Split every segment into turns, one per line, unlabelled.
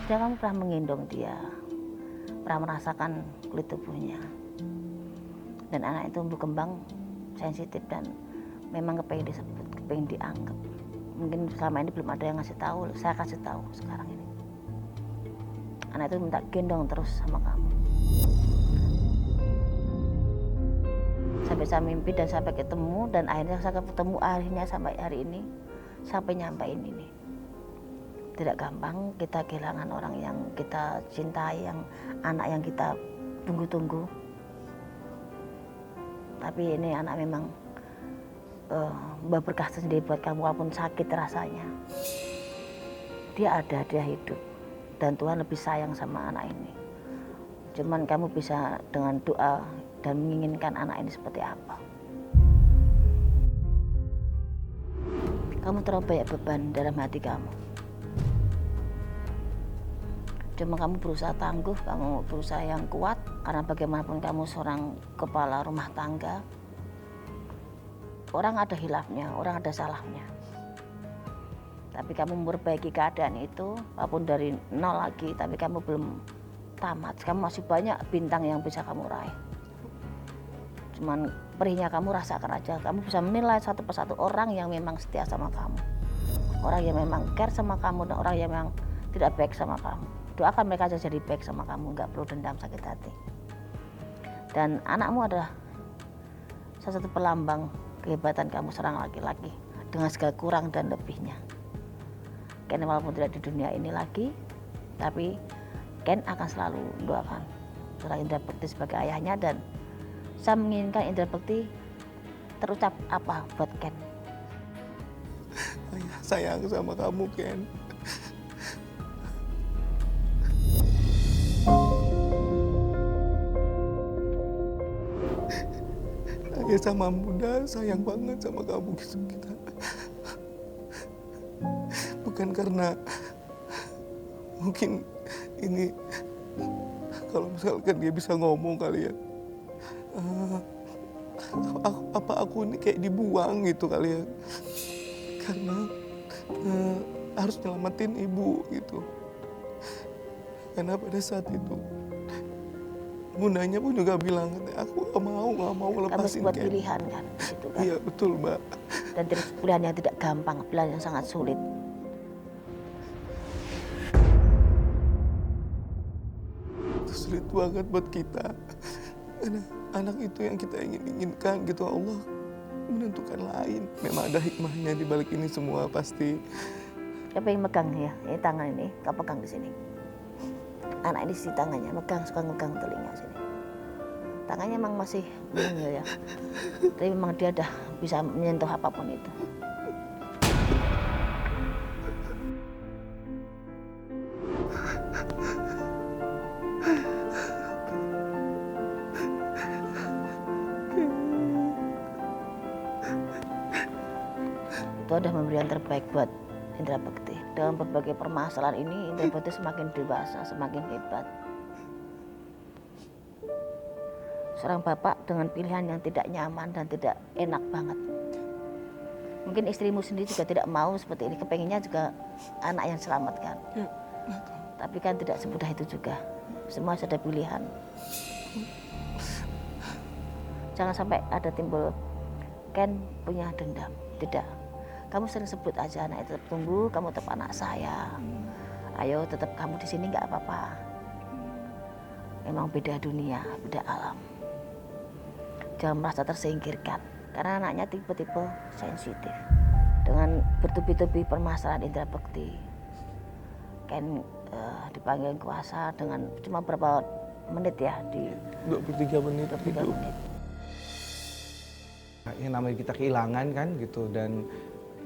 Sudah kamu pernah menggendong dia, pernah merasakan kulit tubuhnya. Dan anak itu tumbuh kembang sensitif dan memang kepengen disebut, kepengen dianggap. Mungkin selama ini belum ada yang ngasih tahu, saya kasih tahu sekarang ini. Anak itu minta gendong terus sama kamu. Sampai saya mimpi dan sampai ketemu, dan akhirnya saya ketemu akhirnya sampai hari ini, sampai nyampein ini. Tidak gampang kita kehilangan orang yang kita cintai, yang anak yang kita tunggu-tunggu. Tapi ini anak memang berkah sendiri buat kamu, walaupun sakit rasanya. Dia ada, dia hidup. Dan Tuhan lebih sayang sama anak ini. Cuman kamu bisa dengan doa dan menginginkan anak ini seperti apa. Kamu terlalu banyak beban dalam hati kamu. Cuma kamu berusaha tangguh, kamu berusaha yang kuat. Karena bagaimanapun kamu seorang kepala rumah tangga. Orang ada hilafnya, orang ada salahnya. Tapi kamu memperbaiki keadaan itu, walaupun dari nol lagi, tapi kamu belum tamat. Kamu masih banyak bintang yang bisa kamu raih. Cuman perihnya kamu rasakan aja. Kamu bisa menilai satu persatu orang yang memang setia sama kamu. Orang yang memang care sama kamu, dan orang yang memang tidak baik sama kamu. Doakan mereka aja jadi baik sama kamu, nggak perlu dendam sakit hati. Dan anakmu adalah salah satu pelambang kehebatan kamu seorang laki-laki dengan segala kurang dan lebihnya. Ken walaupun tidak di dunia ini lagi, tapi Ken akan selalu mendoakan seorang Indra Bekti sebagai ayahnya, dan saya menginginkan Indra Bekti terucap apa buat Ken.
Ayah sayang sama kamu, Ken. Ayah sama Bunda sayang banget sama kamu gitu kita. Bukan karena mungkin ini kalau misalkan dia bisa ngomong kali ya. Aku ini kayak dibuang gitu kali ya. Karena harus nyelamatin ibu gitu. Karena pada saat itu Bundanya pun juga bilang, aku nggak mau lepasin
Kamu buat
Ken.
pilihan kan, gitu kan.
Iya betul, Mbak.
Dan terus pilihan yang tidak gampang, pilihan yang sangat sulit.
Itu sulit banget buat kita. Karena anak itu yang kita inginkan gitu, Allah menentukan lain. Memang ada hikmahnya di balik ini semua pasti.
Siapa yang megang ya? Ini tangan ini, kau pegang di sini. Anak ini di tangannya, suka megang telinga sini. Tangannya memang masih mungil ya. Tapi memang dia udah bisa menyentuh apapun itu. Itu adalah pemberian terbaik buat Indra Bekti. Dalam berbagai permasalahan ini, Indra Bekti semakin dewasa, semakin hebat. Seorang bapak dengan pilihan yang tidak nyaman dan tidak enak banget. Mungkin istrimu sendiri juga tidak mau seperti ini, kepenginnya juga anak yang selamatkan.
Ya,
tapi kan tidak semudah itu juga. Semua sudah pilihan. Jangan sampai ada timbul Ken punya dendam. Tidak. Kamu sering sebut aja anak itu tetap tumbuh, kamu tetap anak saya. Ayo tetap kamu di sini nggak apa-apa. Memang beda dunia, beda alam. Jangan merasa tersingkirkan. Karena anaknya tipe-tipe sensitif. Dengan bertubi-tubi permasalahan Indra Bekti. Ken dipanggil kuasa dengan cuma berapa menit ya, di
23 menit
23
itu.
menit.
Yang namanya kita kehilangan kan gitu, dan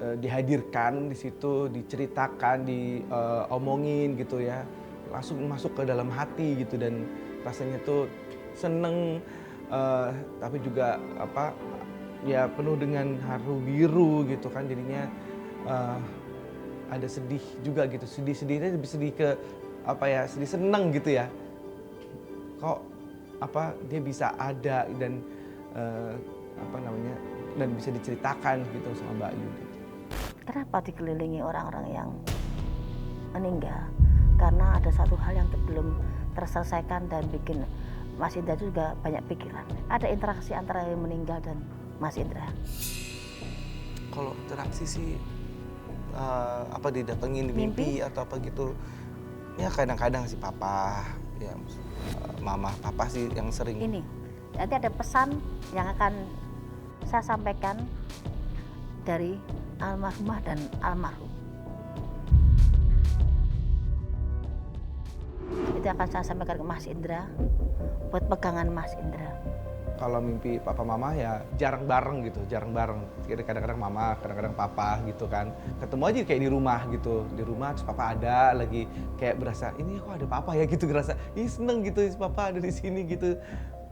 dihadirkan di situ, diceritakan, diomongin gitu ya, langsung masuk ke dalam hati gitu, dan rasanya tuh seneng, tapi juga apa ya, penuh dengan haru biru gitu kan, jadinya ada sedih juga gitu, sedihnya lebih sedih ke apa ya, sedih seneng gitu ya, kok apa dia bisa ada dan apa namanya, dan bisa diceritakan gitu sama Mbak Ayu gitu.
Kenapa dikelilingi orang-orang yang meninggal, karena ada satu hal yang belum terselesaikan dan bikin Mas Indra juga banyak pikiran. Ada interaksi antara yang meninggal dan Mas Indra?
Kalau interaksi sih apa didatengin di mimpi atau apa gitu. Ya kadang-kadang sih papa, ya mama, papa sih yang sering.
Ini, nanti ada pesan yang akan saya sampaikan dari almarhumah dan almarhum. Itu akan saya sampaikan ke Mas Indra, buat pegangan Mas Indra.
Kalau mimpi papa mama ya jarang bareng gitu, jarang bareng. Kadang-kadang mama, kadang-kadang papa gitu kan. Ketemu aja kayak di rumah gitu. Di rumah terus papa ada lagi kayak berasa ini kok ada papa ya gitu, ngerasa ih seneng gitu papa ada di sini gitu.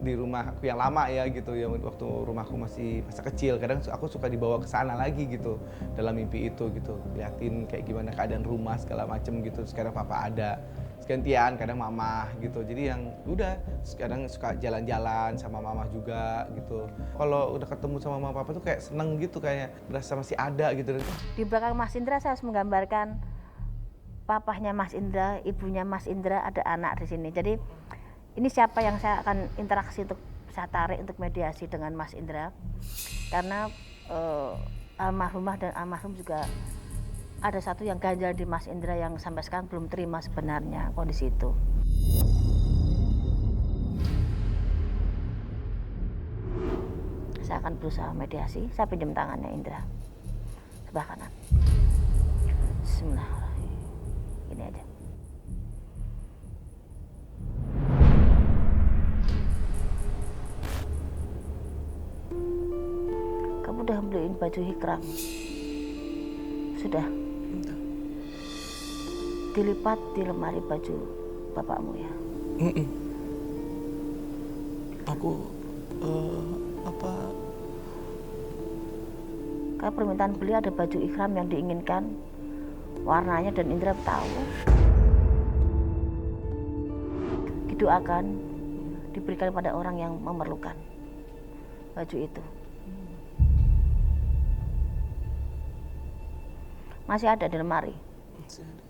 Di rumah aku yang lama ya gitu, yang waktu rumahku masih masa kecil, kadang aku suka dibawa ke sana lagi gitu dalam mimpi itu gitu, liatin kayak gimana keadaan rumah segala macem gitu. Sekarang papa ada, gantian kadang mama gitu, jadi yang udah sekarang suka jalan-jalan sama mama juga gitu. Kalau udah ketemu sama mama papa tuh kayak seneng gitu, kayak berasa masih ada gitu.
Di belakang Mas Indra saya harus menggambarkan papahnya Mas Indra, ibunya Mas Indra, ada anak di sini. Jadi ini siapa yang saya akan interaksi untuk saya tarik untuk mediasi dengan Mas Indra, karena almarhumah dan almarhum juga ada satu yang ganjal di Mas Indra yang sampai sekarang belum terima sebenarnya kondisi itu. Saya akan berusaha mediasi, saya pinjam tangannya Indra, sebelah kanan. Bismillahirrahmanirrahim. Ini aja. Kamu udah beliin baju hikram? Sudah? Dilipat di lemari baju bapakmu ya?
Aku apa?
Karena permintaan beliau ada baju ikhram yang diinginkan warnanya dan Indra tahu. Didoakan diberikan pada orang yang memerlukan baju itu. Masih ada di lemari.
Masih ada.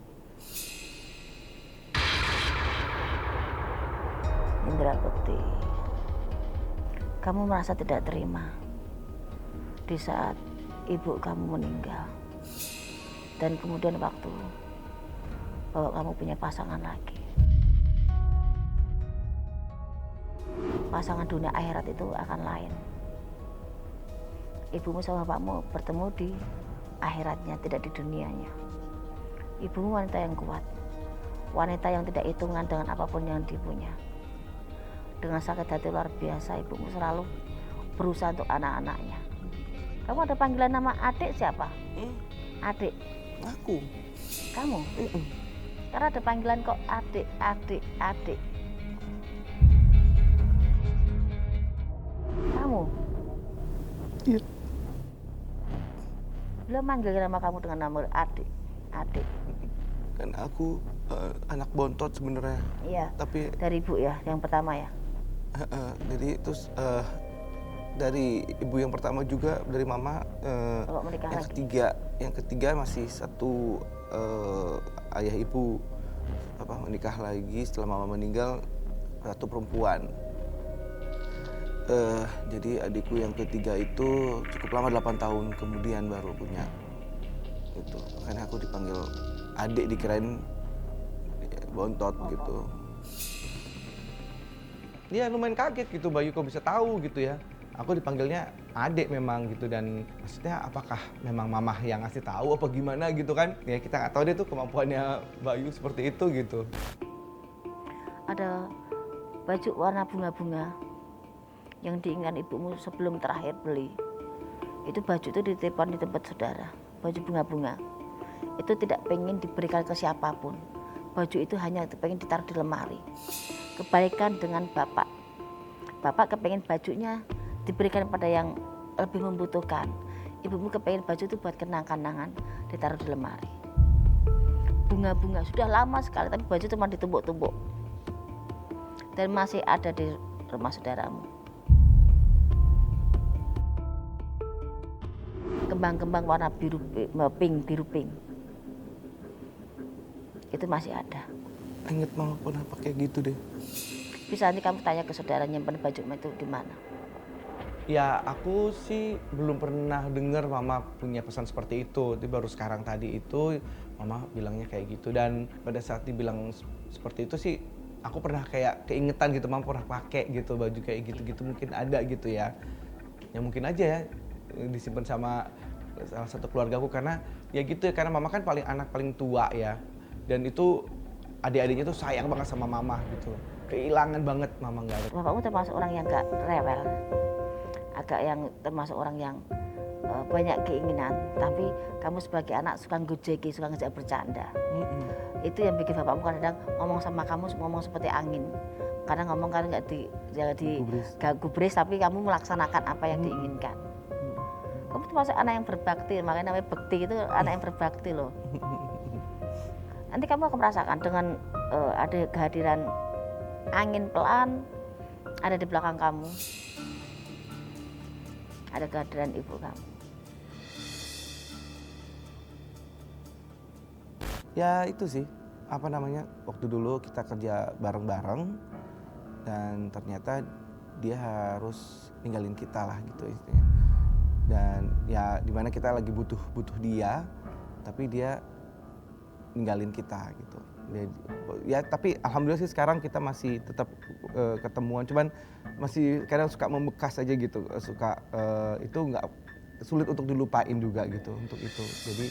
Indra Bekti, kamu merasa tidak terima di saat ibu kamu meninggal dan kemudian waktu bahwa kamu punya pasangan lagi. Pasangan dunia akhirat itu akan lain. Ibumu sama bapakmu bertemu di akhiratnya, tidak di dunianya. Ibumu wanita yang kuat, wanita yang tidak hitungan dengan apapun yang dipunya. Dengan sakit hati luar biasa, ibumu selalu berusaha untuk anak-anaknya. Kamu ada panggilan nama adik siapa? Adik.
Aku.
Kamu? Karena ada panggilan kok adik, adik, adik. Kamu?
Iya.
Beliau manggil nama kamu dengan nama adik, adik.
Kan aku anak bontot sebenarnya.
Iya.
Tapi
dari ibu ya, yang pertama ya.
jadi terus dari ibu yang pertama juga, dari mama yang ketiga masih satu ayah ibu menikah lagi setelah mama meninggal, satu perempuan. Jadi adikku yang ketiga itu cukup lama, 8 tahun kemudian baru punya itu. Makanya aku dipanggil adik, dikirain bontot gitu.
Dia lumayan kaget gitu, Bayu kok bisa tahu gitu ya. Aku dipanggilnya adik memang gitu, dan maksudnya apakah memang mamah yang ngasih tahu apa gimana gitu kan. Ya kita nggak tahu deh tuh kemampuannya Bayu seperti itu gitu.
Ada baju warna bunga-bunga yang diinginkan ibumu sebelum terakhir beli. Itu baju itu dititipkan di tempat saudara, baju bunga-bunga. Itu tidak pengen diberikan ke siapapun. Baju itu hanya pengen ditaruh di lemari. Kebaikan dengan bapak. Bapak kepengen bajunya diberikan pada yang lebih membutuhkan. Ibumu kepengen baju itu buat kenang-kenangan, ditaruh di lemari. Bunga-bunga sudah lama sekali, tapi baju cuma ditumbuk-tumbuk. Dan masih ada di rumah saudaramu. Kembang-kembang warna biru pink. Itu masih ada.
inget mama pernah pakai gitu deh.
Bisa nanti kamu tanya ke saudara nyimpen baju itu di mana.
Ya aku sih belum pernah dengar mama punya pesan seperti itu. Tapi baru sekarang tadi itu mama bilangnya kayak gitu. Dan pada saat dibilang seperti itu sih aku pernah kayak keingetan gitu, mama pernah pakai gitu baju kayak gitu-gitu, mungkin ada gitu ya. Ya mungkin aja ya disimpan sama salah satu keluargaku, karena ya gitu ya, karena mama kan anak paling tua ya. Dan itu adik-adiknya tuh sayang banget sama mama gitu. Kehilangan banget mama nggak ada.
Bapakmu termasuk orang yang gak rewel, agak yang termasuk orang yang banyak keinginan, tapi kamu sebagai anak suka ngejeki, suka ngejak bercanda. Itu yang bikin bapakmu kadang ngomong sama kamu ngomong seperti angin. Kadang ngomong kan nggak gubris, tapi kamu melaksanakan apa yang diinginkan. Kamu termasuk anak yang berbakti, makanya namanya bekti itu anak yang berbakti loh. Nanti kamu akan merasakan dengan ada kehadiran angin pelan ada di belakang kamu, ada kehadiran ibu kamu.
Ya itu sih, apa namanya, waktu dulu kita kerja bareng-bareng dan ternyata dia harus ninggalin kita lah gitu istilahnya. Dan ya dimana kita lagi butuh dia, tapi dia ninggalin kita gitu. Ya tapi alhamdulillah sih sekarang kita masih tetap ketemuan, cuman masih kadang suka membekas aja gitu, suka itu nggak sulit untuk dilupain juga gitu untuk itu. Jadi